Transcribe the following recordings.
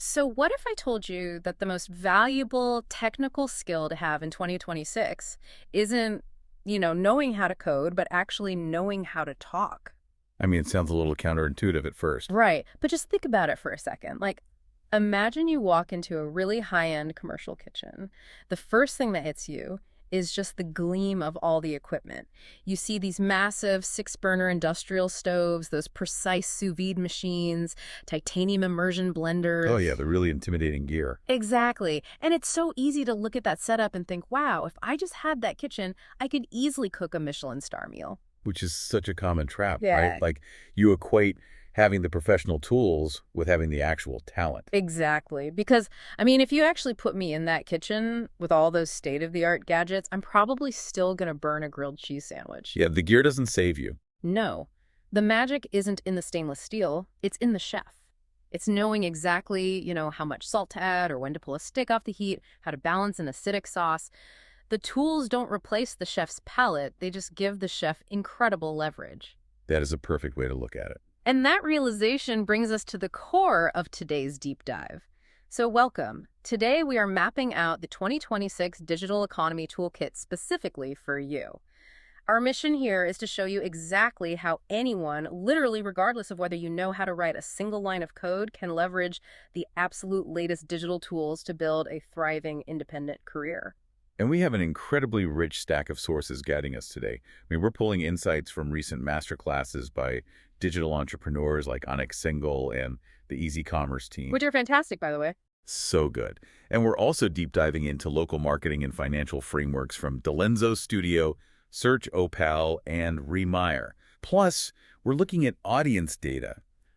So, what if I told you that the most valuable technical skill to have in 2026 isn't, knowing how to code, but actually knowing how to talk? I mean, it sounds a little counterintuitive at first. Right. But just think about it for a second. Like, imagine you walk into a really high-end commercial kitchen. The first thing that hits you is just the gleam of all the equipment. You see these massive six-burner industrial stoves, those precise sous vide machines, titanium immersion Oh, blenders. yeah, the really intimidating gear, Exactly. And it's so easy to look at that setup and think, wow, if I just had that kitchen, I could easily cook a Michelin star meal. which is such a common trap, right? Yeah. Like, you equate having the professional tools with having the actual talent. Exactly. Because, if you actually put me in that kitchen with all those state-of-the-art gadgets, I'm probably still going to burn a grilled cheese sandwich. Yeah, the gear doesn't save you. No, the magic isn't in the stainless steel, it's in the chef. It's knowing exactly, how much salt to add or when to pull a stick off the heat, how to balance an acidic sauce. The tools don't replace the chef's palate, they just give the chef incredible leverage. That is a perfect way to look at it. And that realization brings us to the core of today's deep dive. So, welcome. Today, we are mapping out the 2026 Digital Economy Toolkit specifically for you. Our mission here is to show you exactly how anyone, literally regardless of whether you know how to write a single line of code, can leverage the absolute latest digital tools to build a thriving independent career. And we have an incredibly rich stack of sources guiding us today. I mean, we're pulling insights from recent masterclasses by digital entrepreneurs like Onyx Single and the Easy Commerce team. Which are fantastic, by the way. So good. And we're also deep diving into local marketing and financial frameworks from Delenzo Studio, Search Opal, and Remire. Plus, we're looking at audience data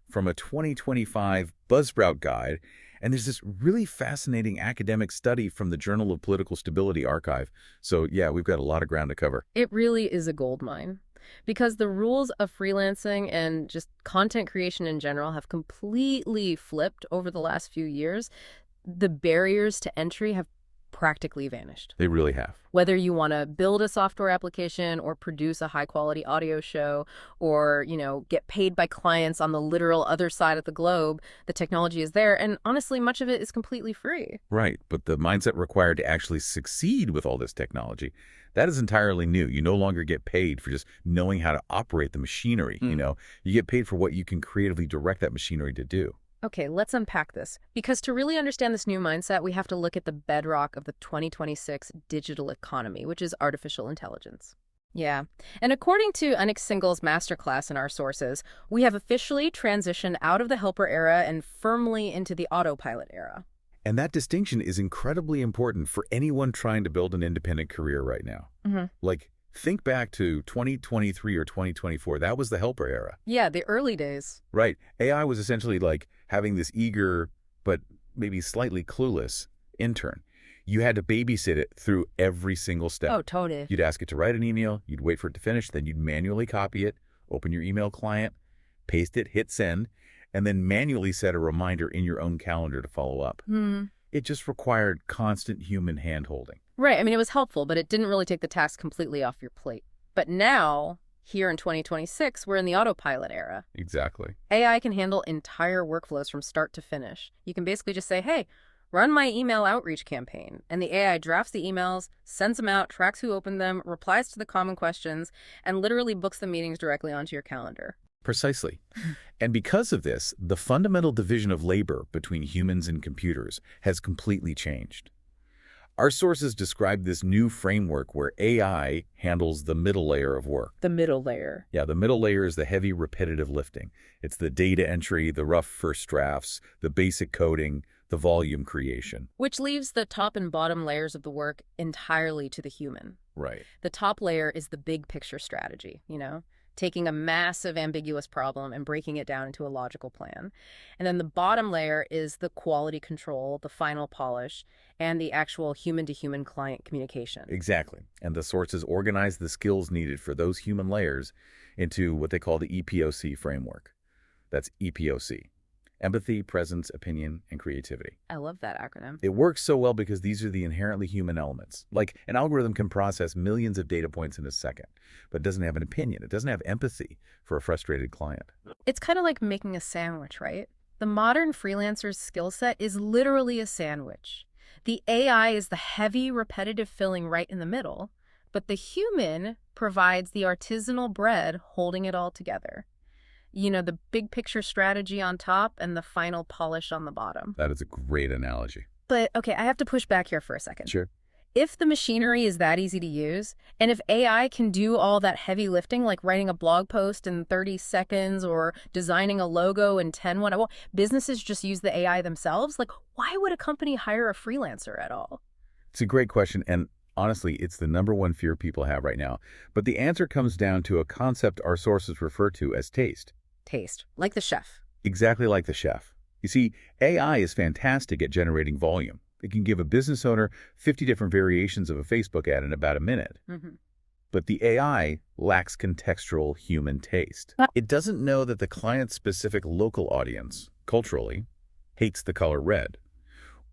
from a 2025 Buzzsprout guide, and there's this really fascinating academic study from the Journal of Political Stability archive. So yeah, we've got a lot of ground to cover. It really is a gold mine because the rules of freelancing and just content creation in general have completely flipped over the last few years. The barriers to entry have practically vanished. They really have. Whether you want to build a software application or produce a high quality audio show or, get paid by clients on the literal other side of the globe, the technology is there. And honestly, much of it is completely free. Right, but the mindset required to actually succeed with all this technology, that is entirely new. You no longer get paid for just knowing how to operate the machinery, You get paid for what you can creatively direct that machinery to do. Okay, let's unpack this. Because to really understand this new mindset, we have to look at the bedrock of the 2026 digital economy, which is artificial intelligence. Yeah. And according to Onyx Single's masterclass in our sources, we have officially transitioned out of the helper era and firmly into the autopilot era. And that distinction is incredibly important for anyone trying to build an independent career right now. Hmm. Like, think back to 2023 or 2024. That was the helper era. Yeah, the early days. Right. AI was essentially like having this eager, but maybe slightly clueless intern. You had to babysit it through every single step. Oh, totally. You'd ask it to write an email, you'd wait for it to finish, then you'd manually copy it, open your email client, paste it, hit send, and then manually set a reminder in your own calendar to follow up. Hmm. It just required constant human handholding. Right. It was helpful, but it didn't really take the task completely off your plate. But now, here in 2026, we're in the autopilot era. Exactly. AI can handle entire workflows from start to finish. You can basically just say, hey, run my email outreach campaign. And the AI drafts the emails, sends them out, tracks who opened them, replies to the common questions, and literally books the meetings directly onto your calendar. Precisely. And because of this, the fundamental division of labor between humans and computers has completely changed. Our sources describe this new framework where AI handles the middle layer of work. The middle layer. Yeah, the middle layer is the heavy, repetitive lifting. It's the data entry, the rough first drafts, the basic coding, the volume creation. Which leaves the top and bottom layers of the work entirely to the human. Right. The top layer is the big picture strategy, taking a massive ambiguous problem and breaking it down into a logical plan. And then the bottom layer is the quality control, the final polish, and the actual human-to-human client communication. Exactly. And the sources organize the skills needed for those human layers into what they call the EPOC framework. That's EPOC. Empathy, presence, opinion, and creativity. I love that acronym. It works so well because these are the inherently human elements. Like, an algorithm can process millions of data points in a second, but it doesn't have an opinion. It doesn't have empathy for a frustrated client. It's kind of like making a sandwich, right? The modern freelancer's skill set is literally a sandwich. The AI is the heavy, repetitive filling right in the middle, but the human provides the artisanal bread holding it all together. The big picture strategy on top and the final polish on the bottom. That is a great analogy. But okay, I have to push back here for a second. Sure. If the machinery is that easy to use, and if AI can do all that heavy lifting, like writing a blog post in 30 seconds or designing a logo in 10, businesses just use the AI themselves? Like, why would a company hire a freelancer at all? It's a great question, and honestly, it's the number one fear people have right now. But the answer comes down to a concept our sources refer to as taste. Taste, like the chef. Exactly like the chef. You see, AI is fantastic at generating volume. It can give a business owner 50 different variations of a Facebook ad in about a minute. But the AI lacks contextual human taste. It doesn't know that the client-specific local audience, culturally, hates the color red,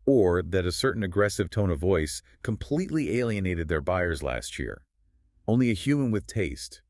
or that a certain aggressive tone of voice completely alienated their buyers last year. Only a human with taste,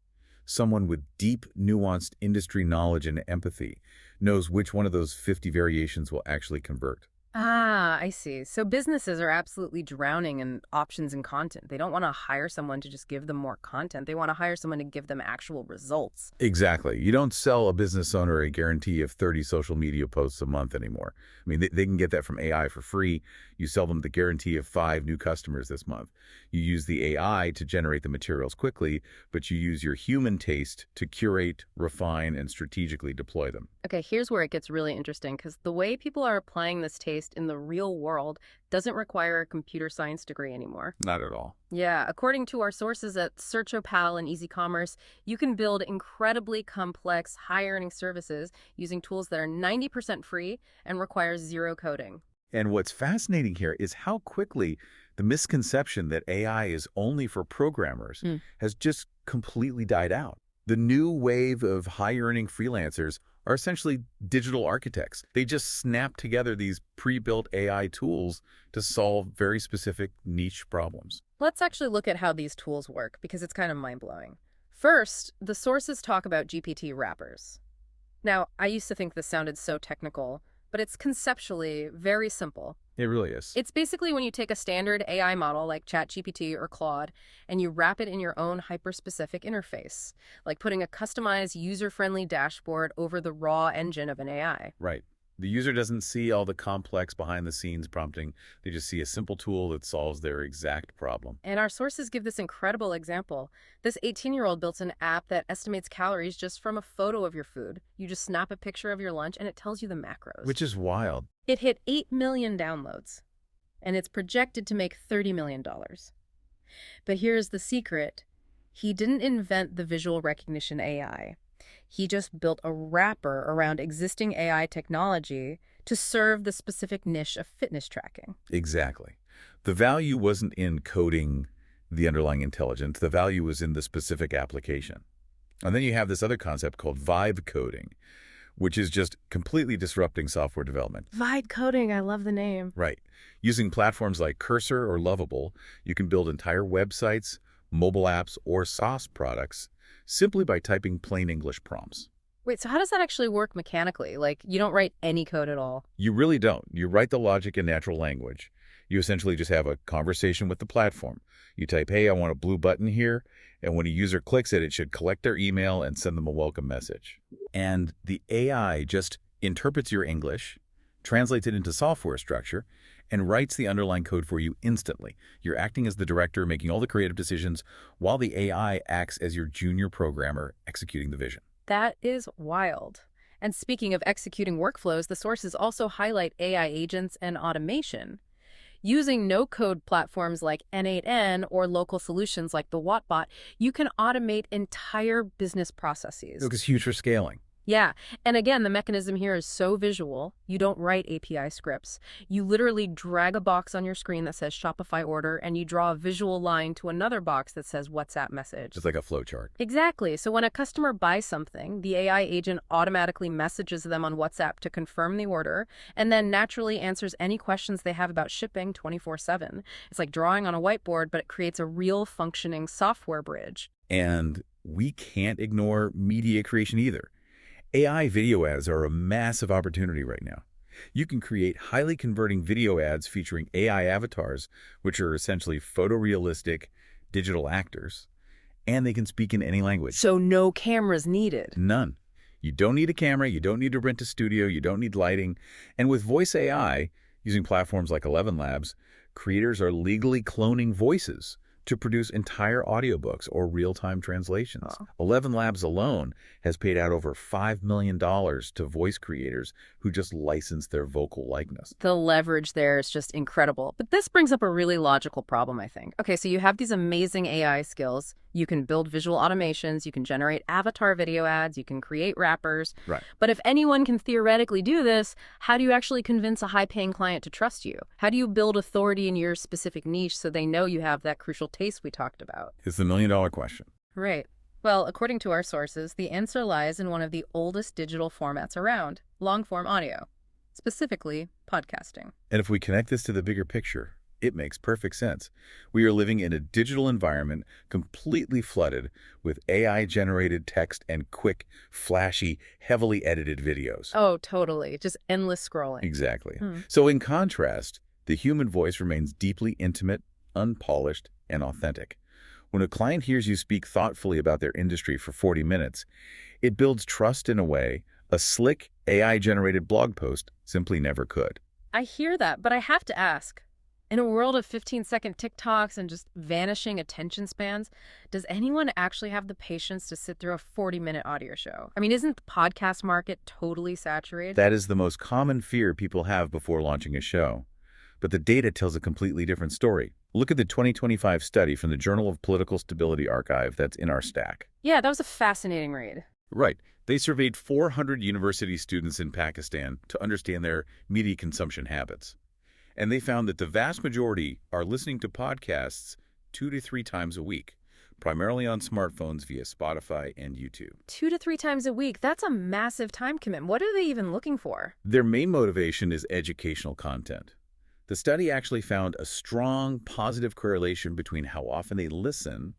someone with deep, nuanced industry knowledge and empathy, knows which one of those 50 variations will actually convert. Ah, I see. So businesses are absolutely drowning in options and content. They don't want to hire someone to just give them more content. They want to hire someone to give them actual results. Exactly. You don't sell a business owner a guarantee of 30 social media posts a month anymore. I mean, they can get that from AI for free. You sell them the guarantee of 5 new customers this month. You use the AI to generate the materials quickly, but you use your human taste to curate, refine, and strategically deploy them. Okay, here's where it gets really interesting, because the way people are applying this taste in the real world doesn't require a computer science degree anymore. Not at all. Yeah, according to our sources at SearchOpal and Easy Commerce, you can build incredibly complex, high-earning services using tools that are 90% free and require zero coding. And what's fascinating here is how quickly the misconception that AI is only for programmers has just completely died out. The new wave of high-earning freelancers are essentially digital architects. They just snap together these pre-built AI tools to solve very specific niche problems. Let's actually look at how these tools work, because it's kind of mind-blowing. First, the sources talk about GPT wrappers. Now, I used to think this sounded so technical, but it's conceptually very simple. It really is. It's basically when you take a standard AI model like ChatGPT or Claude and you wrap it in your own hyper-specific interface, like putting a customized, user-friendly dashboard over the raw engine of an AI. Right. The user doesn't see all the complex behind-the-scenes prompting. They just see a simple tool that solves their exact problem. And our sources give this incredible example. This 18-year-old built an app that estimates calories just from a photo of your food. You just snap a picture of your lunch and it tells you the macros. Which is wild. It hit 8 million downloads, and it's projected to make $30 million. But here's the secret. He didn't invent the visual recognition AI. He just built a wrapper around existing AI technology to serve the specific niche of fitness tracking. Exactly. The value wasn't in coding the underlying intelligence. The value was in the specific application. And then you have this other concept called vibe coding, which is just completely disrupting software development. Vibe coding, I love the name. Right. Using platforms like Cursor or Lovable, you can build entire websites, mobile apps, or SaaS products simply by typing plain English prompts. Wait, so how does that actually work mechanically? Like, you don't write any code at all? You really don't. You write the logic in natural language. You essentially just have a conversation with the platform. You type, hey, I want a blue button here, and when a user clicks it, it should collect their email and send them a welcome message. And the AI just interprets your English, translates it into software structure, and writes the underlying code for you instantly. You're acting as the director, making all the creative decisions, while the AI acts as your junior programmer executing the vision. That is wild. And speaking of executing workflows, the sources also highlight AI agents and automation. Using no-code platforms like N8N or local solutions like the Wattbot, you can automate entire business processes. Look, it's huge for scaling. Yeah, and again, the mechanism here is so visual. You don't write API scripts. You literally drag a box on your screen that says Shopify order, and you draw a visual line to another box that says WhatsApp message. It's like a flowchart. Exactly. So when a customer buys something, the AI agent automatically messages them on WhatsApp to confirm the order, and then naturally answers any questions they have about shipping 24/7. It's like drawing on a whiteboard, but it creates a real functioning software bridge. And we can't ignore media creation either. AI video ads are a massive opportunity right now. You can create highly converting video ads featuring AI avatars, which are essentially photorealistic digital actors, and they can speak in any language. So no cameras needed. None. You don't need a camera, you don't need to rent a studio, you don't need lighting. And with Voice AI, using platforms like ElevenLabs, creators are legally cloning voices to produce entire audiobooks or real-time translations. Oh. ElevenLabs alone has paid out over $5 million to voice creators who just license their vocal likeness. The leverage there is just incredible. But this brings up a really logical problem, I think. Okay, so you have these amazing AI skills. You can build visual automations, you can generate avatar video ads, you can create wrappers. Right. But if anyone can theoretically do this, how do you actually convince a high-paying client to trust you? How do you build authority in your specific niche so they know you have that crucial taste we talked about? It's the million-dollar question. Right. Well, according to our sources, the answer lies in one of the oldest digital formats around, long-form audio, specifically podcasting. And if we connect this to the bigger picture, it makes perfect sense. We are living in a digital environment completely flooded with AI-generated text and quick, flashy, heavily edited videos. Oh, totally. Just endless scrolling. Exactly. So in contrast, the human voice remains deeply intimate, unpolished, and authentic. When a client hears you speak thoughtfully about their industry for 40 minutes, it builds trust in a way a slick, AI-generated blog post simply never could. I hear that, but I have to ask. In a world of 15-second TikToks and just vanishing attention spans, does anyone actually have the patience to sit through a 40-minute audio show? I mean, isn't the podcast market totally saturated? That is the most common fear people have before launching a show. But the data tells a completely different story. Look at the 2025 study from the Journal of Political Stability Archive that's in our stack. Yeah, that was a fascinating read. Right. They surveyed 400 university students in Pakistan to understand their media consumption habits. And they found that the vast majority are listening to podcasts 2 to 3 times a week, primarily on smartphones via Spotify and YouTube. 2 to 3 times a week, that's a massive time commitment. What are they even looking for? Their main motivation is educational content. The study actually found a strong positive correlation between how often they listen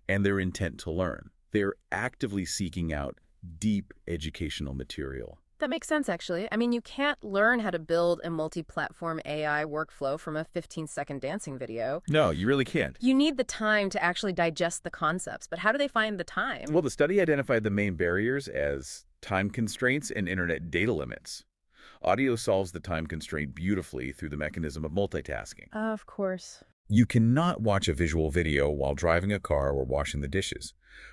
and their intent to learn. They're actively seeking out deep educational material. That makes sense, actually. I mean, you can't learn how to build a multi-platform AI workflow from a 15-second dancing video. No, you really can't. You need the time to actually digest the concepts, but how do they find the time? Well, the study identified the main barriers as time constraints and internet data limits. Audio solves the time constraint beautifully through the mechanism of multitasking. Of course. You cannot watch a visual video while driving a car or washing the dishes,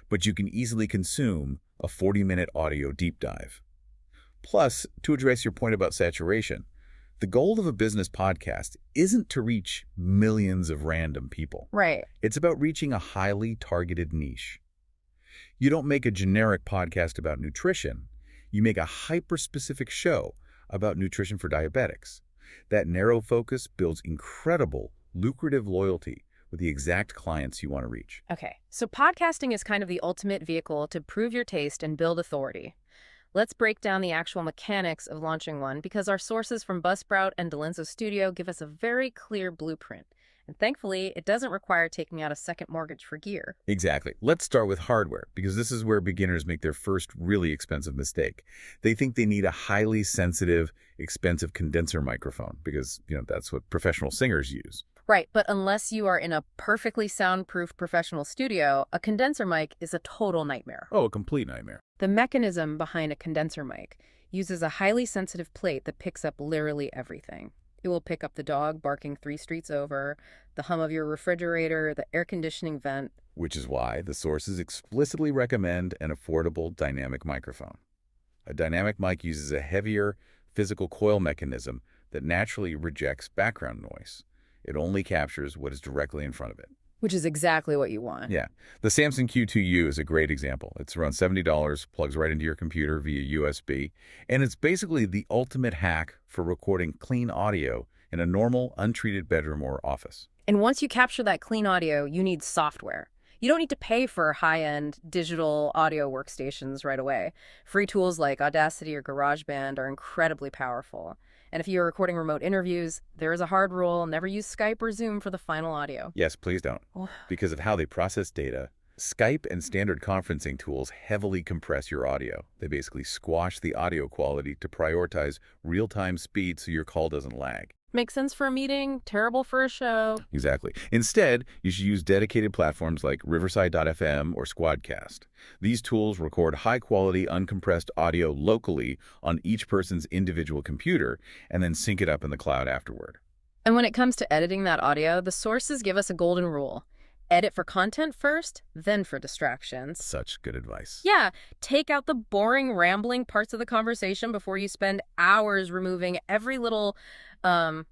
but you can easily consume a 40-minute audio deep dive. Plus, to address your point about saturation, the goal of a business podcast isn't to reach millions of random people. Right. It's about reaching a highly targeted niche. You don't make a generic podcast about nutrition. You make a hyper-specific show about nutrition for diabetics. That narrow focus builds incredible, lucrative loyalty with the exact clients you want to reach. Okay, so podcasting is kind of the ultimate vehicle to prove your taste and build authority. Let's break down the actual mechanics of launching one because our sources from Buzzsprout and Delenzo Studio give us a very clear blueprint. And thankfully, it doesn't require taking out a second mortgage for gear. Exactly. Let's start with hardware, because this is where beginners make their first really expensive mistake. They think they need a highly sensitive, expensive condenser microphone, because, that's what professional singers use. Right, but unless you are in a perfectly soundproof professional studio, a condenser mic is a total nightmare. Oh, a complete nightmare. The mechanism behind a condenser mic uses a highly sensitive plate that picks up literally everything. It will pick up the dog barking 3 streets over, the hum of your refrigerator, the air conditioning vent. Which is why the sources explicitly recommend an affordable dynamic microphone. A dynamic mic uses a heavier physical coil mechanism that naturally rejects background noise. It only captures what is directly in front of it. Which is exactly what you want. Yeah. The Samson Q2U is a great example. It's around $70, plugs right into your computer via USB, and it's basically the ultimate hack for recording clean audio in a normal, untreated bedroom or office. And once you capture that clean audio, you need software. You don't need to pay for high-end digital audio workstations right away. Free tools like Audacity or GarageBand are incredibly powerful. And if you're recording remote interviews, there is a hard rule: never use Skype or Zoom for the final audio. Yes, please don't. Because of how they process data, Skype and standard conferencing tools heavily compress your audio. They basically squash the audio quality to prioritize real-time speed so your call doesn't lag. Makes sense for a meeting, terrible for a show. Exactly. Instead, you should use dedicated platforms like Riverside.fm or Squadcast. These tools record high-quality, uncompressed audio locally on each person's individual computer and then sync it up in the cloud afterward. And when it comes to editing that audio, the sources give us a golden rule. Edit for content first, then for distractions. Such good advice. Yeah, take out the boring, rambling parts of the conversation before you spend hours removing every little, and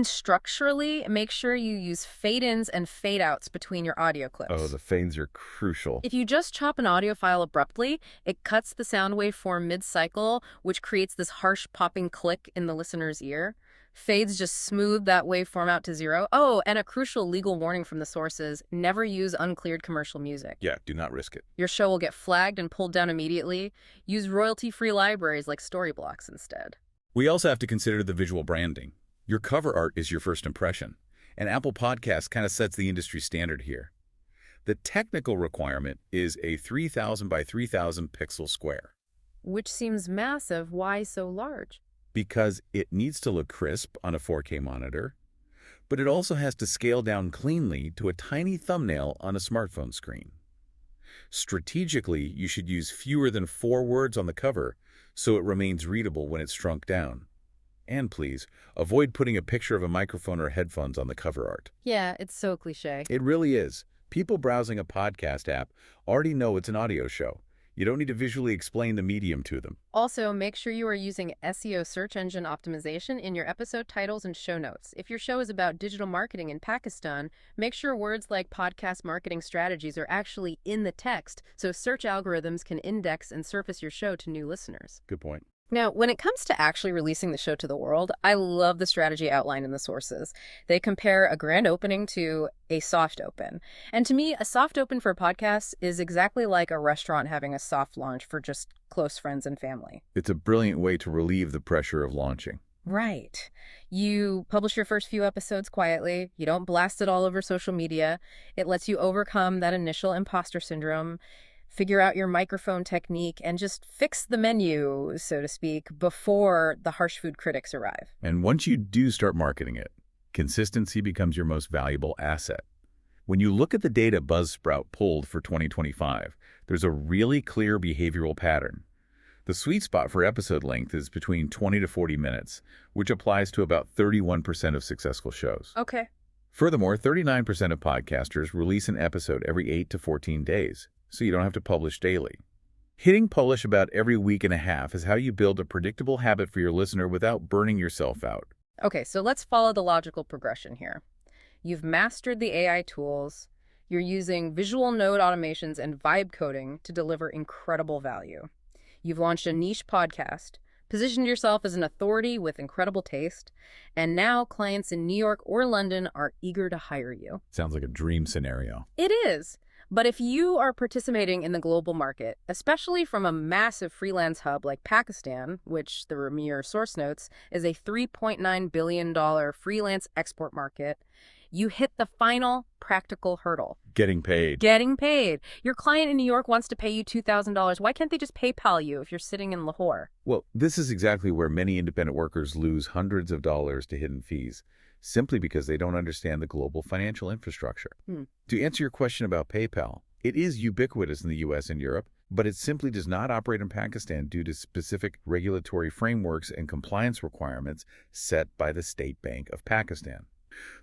structurally make sure you use fade-ins and fade-outs between your audio clips. Oh, the fades are crucial. If you just chop an audio file abruptly, it cuts the sound waveform mid-cycle, which creates this harsh popping click in the listener's ear. Fades just smooth that waveform out to zero. Oh, and a crucial legal warning from the sources: never use uncleared commercial music. Yeah, do not risk it. Your show will get flagged and pulled down immediately. Use royalty-free libraries like Storyblocks instead. We also have to consider the visual branding. Your cover art is your first impression, and Apple Podcasts kind of sets the industry standard here. The technical requirement is a 3,000 by 3,000 pixel square. Which seems massive. Why so large? Because it needs to look crisp on a 4K monitor, but it also has to scale down cleanly to a tiny thumbnail on a smartphone screen. Strategically, you should use fewer than 4 words on the cover so it remains readable when it's shrunk down. And please, avoid putting a picture of a microphone or headphones on the cover art. Yeah, it's so cliche. It really is. People browsing a podcast app already know it's an audio show. You don't need to visually explain the medium to them. Also, make sure you are using SEO search engine optimization in your episode titles and show notes. If your show is about digital marketing in Pakistan, make sure words like podcast marketing strategies are actually in the text so search algorithms can index and surface your show to new listeners. Good point. Now, when it comes to actually releasing the show to the world, I love the strategy outlined in the sources. They compare a grand opening to a soft open. And to me, a soft open for podcasts is exactly like a restaurant having a soft launch for just close friends and family. It's a brilliant way to relieve the pressure of launching. Right. You publish your first few episodes quietly. You don't blast it all over social media. It lets you overcome that initial imposter syndrome, figure out your microphone technique, and just fix the menu, so to speak, before the harsh food critics arrive. And once you do start marketing it, consistency becomes your most valuable asset. When you look at the data Buzzsprout pulled for 2025, there's a really clear behavioral pattern. The sweet spot for episode length is between 20 to 40 minutes, which applies to about 31% of successful shows. Okay. Furthermore, 39% of podcasters release an episode every 8 to 14 days. So you don't have to publish daily. Hitting publish about every week and a half is how you build a predictable habit for your listener without burning yourself out. Okay, so let's follow the logical progression here. You've mastered the AI tools. You're using visual node automations and vibe coding to deliver incredible value. You've launched a niche podcast, positioned yourself as an authority with incredible taste, and now clients in New York or London are eager to hire you. Sounds like a dream scenario. It is. But if you are participating in the global market, especially from a massive freelance hub like Pakistan, which the Ramir source notes is a $3.9 billion freelance export market, you hit the final practical hurdle. Getting paid. Getting paid. Your client in New York wants to pay you $2,000. Why can't they just PayPal you if you're sitting in Lahore? Well, this is exactly where many independent workers lose hundreds of dollars to hidden fees, simply because they don't understand the global financial infrastructure. To answer your question about PayPal, it is ubiquitous in the US and Europe, but it simply does not operate in Pakistan due to specific regulatory frameworks and compliance requirements set by the State Bank of Pakistan.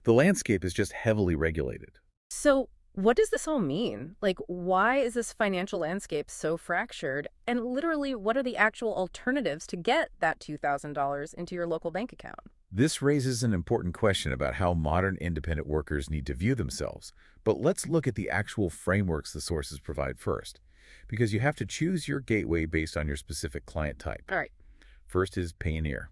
The landscape is just heavily regulated. So what does this all mean? Like, why is this financial landscape so fractured? And literally, what are the actual alternatives to get that $2,000 into your local bank account? This raises an important question about how modern independent workers need to view themselves. But let's look at the actual frameworks the sources provide first, because you have to choose your gateway based on your specific client type. All right. First is Payoneer.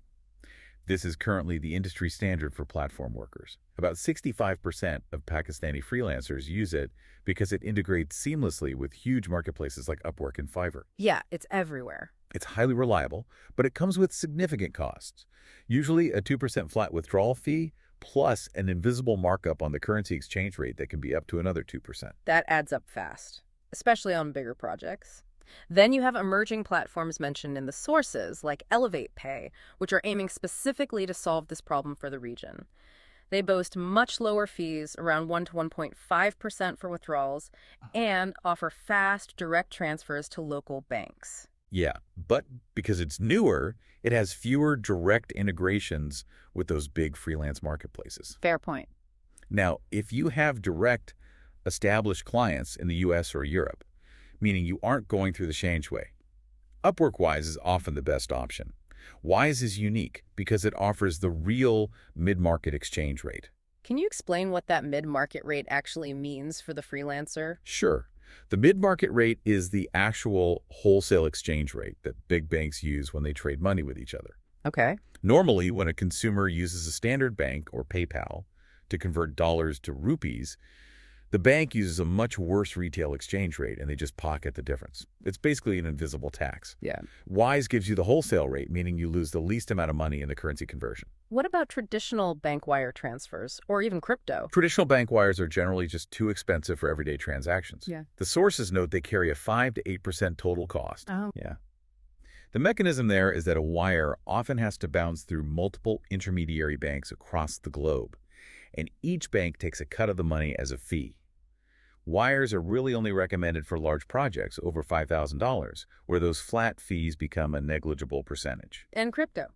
This is currently the industry standard for platform workers. About 65% of Pakistani freelancers use it because it integrates seamlessly with huge marketplaces like Upwork and Fiverr. Yeah, it's everywhere. It's highly reliable, but it comes with significant costs. Usually a 2% flat withdrawal fee, plus an invisible markup on the currency exchange rate that can be up to another 2%. That adds up fast, especially on bigger projects. Then you have emerging platforms mentioned in the sources, like Elevate Pay, which are aiming specifically to solve this problem for the region. They boast much lower fees, around 1 to 1.5% for withdrawals, and offer fast, direct transfers to local banks. Yeah, but because it's newer, it has fewer direct integrations with those big freelance marketplaces. Fair point. Now, if you have direct, established clients in the US or Europe, meaning you aren't going through the Changeway, Upwork-Wise is often the best option. Wise is unique because it offers the real mid-market exchange rate. Can you explain what that mid-market rate actually means for the freelancer? Sure, the mid-market rate is the actual wholesale exchange rate that big banks use when they trade money with each other. Okay. Normally, when a consumer uses a standard bank or PayPal to convert dollars to rupees, the bank uses a much worse retail exchange rate and they just pocket the difference. It's basically an invisible tax. Yeah. Wise gives you the wholesale rate, meaning you lose the least amount of money in the currency conversion. What about traditional bank wire transfers, or even crypto? Traditional bank wires are generally just too expensive for everyday transactions. Yeah. The sources note they carry a 5 to 8% total cost. Oh. Yeah. The mechanism there is that a wire often has to bounce through multiple intermediary banks across the globe, and each bank takes a cut of the money as a fee. Wires are really only recommended for large projects over $5,000, where those flat fees become a negligible percentage. And crypto?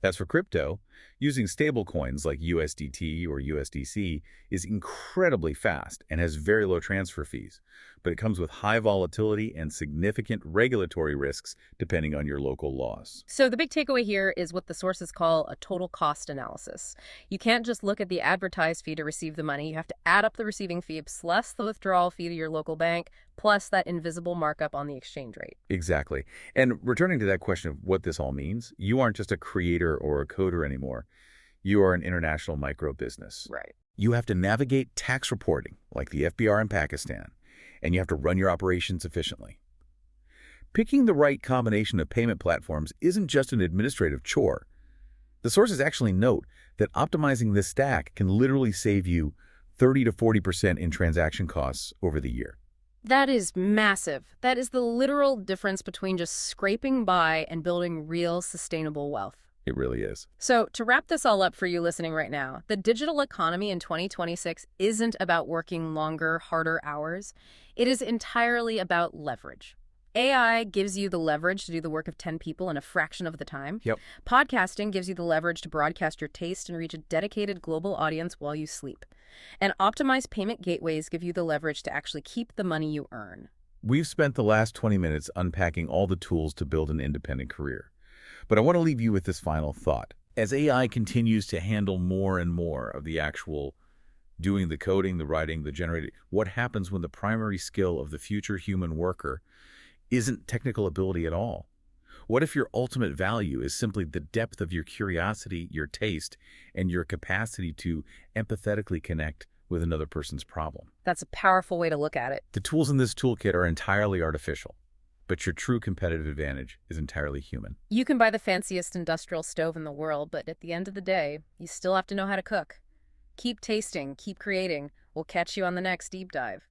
As for crypto, using stablecoins like USDT or USDC is incredibly fast and has very low transfer fees, but it comes with high volatility and significant regulatory risks depending on your local laws. So the big takeaway here is what the sources call a total cost analysis. You can't just look at the advertised fee to receive the money. You have to add up the receiving fee plus the withdrawal fee to your local bank, plus that invisible markup on the exchange rate. Exactly. And returning to that question of what this all means, you aren't just a creator or a coder anymore. You are an international micro business. Right. You have to navigate tax reporting, like the FBR in Pakistan, and you have to run your operations efficiently. Picking the right combination of payment platforms isn't just an administrative chore. The sources actually note that optimizing this stack can literally save you 30 to 40% in transaction costs over the year. That is massive. That is the literal difference between just scraping by and building real sustainable wealth. It really is. So to wrap this all up for you listening right now, the digital economy in 2026 isn't about working longer, harder hours. It is entirely about leverage. AI gives you the leverage to do the work of 10 people in a fraction of the time. Yep. Podcasting gives you the leverage to broadcast your taste and reach a dedicated global audience while you sleep. And optimized payment gateways give you the leverage to actually keep the money you earn. We've spent the last 20 minutes unpacking all the tools to build an independent career. But I want to leave you with this final thought. As AI continues to handle more and more of the actual doing the coding, the writing, the generating, what happens when the primary skill of the future human worker isn't technical ability at all? What if your ultimate value is simply the depth of your curiosity, your taste, and your capacity to empathetically connect with another person's problem? That's a powerful way to look at it. The tools in this toolkit are entirely artificial, but your true competitive advantage is entirely human. You can buy the fanciest industrial stove in the world, but at the end of the day, you still have to know how to cook. Keep tasting, keep creating. We'll catch you on the next deep dive.